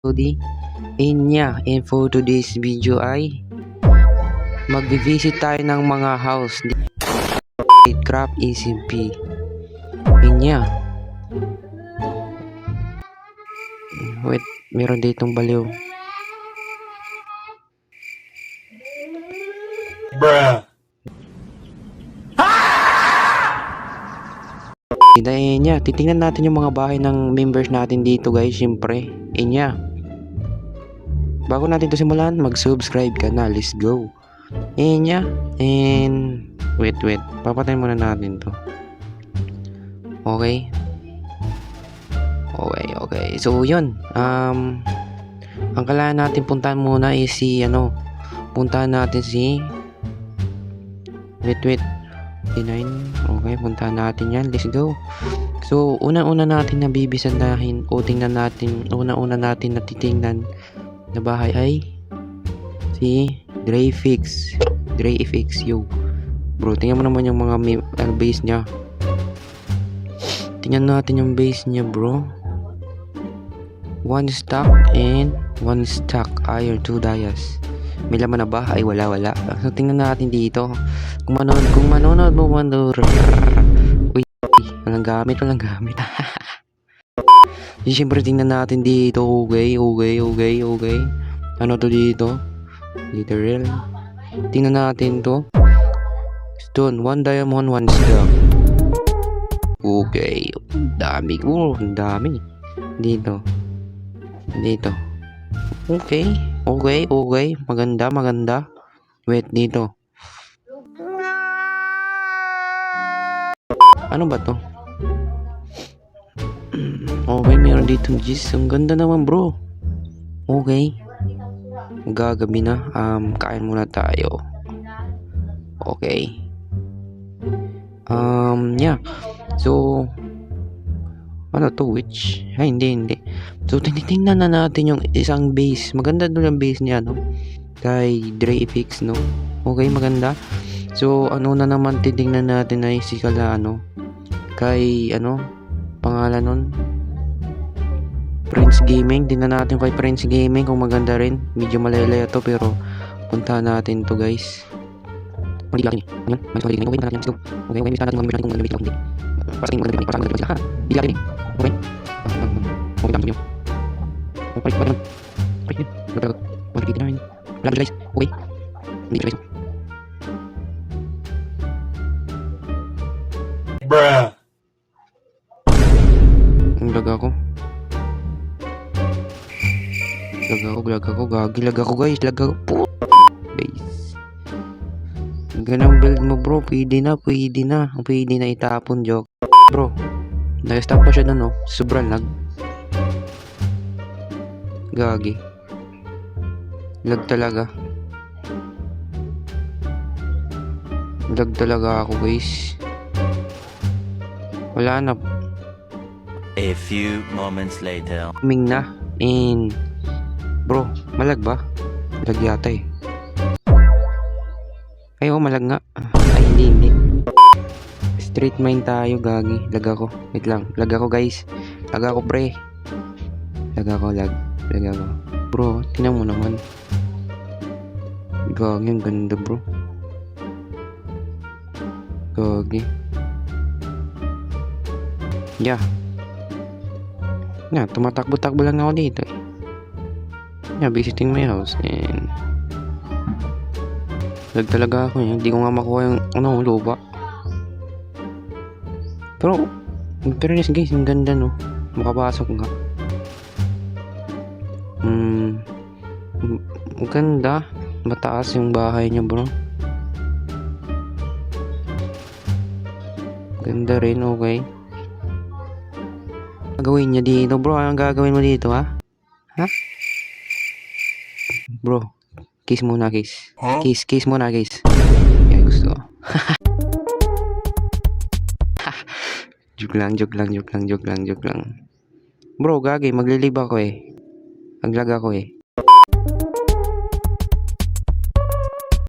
And for today's video ay magbi-visit tayo ng mga house Craft ECP. Wait, meron ditong baliw. Bruh. Titingnan natin yung mga bahay ng members natin dito, guys. Syempre, bago natin to simulan, mag-subscribe ka na. Let's go. And wait, papatayin muna natin to. Okay. So yun, ang kailangan natin puntahan muna is puntahan natin si wait, D9. Okay, puntahan natin yan. Let's go. So, una natin na bibisanahin o tingnan natin, una natin na titingnan na bahay ay si Dreyfix. Yo. Bro, tingnan mo naman yung mga base niya. Tingnan natin yung base niya, bro. 1 stack and 1 stack iron 2 dias. May laman na ba? Ay wala. So tingnan natin dito. Kung manonood mo uy, walang gamit. Siyempre tingnan natin dito. Okay. Ano to dito? Literal. Tingnan natin to. Stone, 1 diamond, 1 stack. Okay. Dami. Ang dami. Dito. Okay. Maganda. Wait, dito. Ano ba to? Okay, meron dito gis. Ang ganda naman, bro. Okay. Gagabi na. Kain muna tayo. Okay. So, ano to, witch? Ay, hindi. So, tinitingnan na natin yung isang base. Maganda doon ang base niya, no? Kay Dreyfix, no? Okay, maganda. So, ano na naman titingnan natin ay si kay, pangalan nun? Prince Gaming. Tingnan natin kay Prince Gaming kung maganda rin. Medyo malalaya to, pero punta natin to, guys. Okay, okay, Bruh. Lag ako guys, ganang build mo, bro. Pwede na itapon, joke. Bro, nag-stop pa siya doon, no? Sobrang lag. Gagi. Lag talaga ako, guys. Wala na. A few moments later. Ming na. And bro, malag ba? Lag yata eh. Ay, malag nga. Ay, hindi. Straight mine tayo, gagi. Lag ako. Wait lang. Lag ako, guys. Lag ako, pre. Lag ako. Bro, tingnan mo naman. Gagi, ang ganda, bro. Gagi. Tumatakbo lang ako dito eh. Visiting my house and lag talaga ako eh. Hindi ko nga makuha yung lupa. Pero in fairness, guys, ang ganda, no? Makapasok nga. Ang ganda. Mataas yung bahay niya, bro. Ganda rin, okay. Gagawin niya dito, bro. Anong gagawin mo dito, ha? Bro, kiss muna, kiss. Huh? Kiss muna, kiss. Yan gusto. Joke lang. Bro, gagi, maglilib ako eh. Maglag ako eh.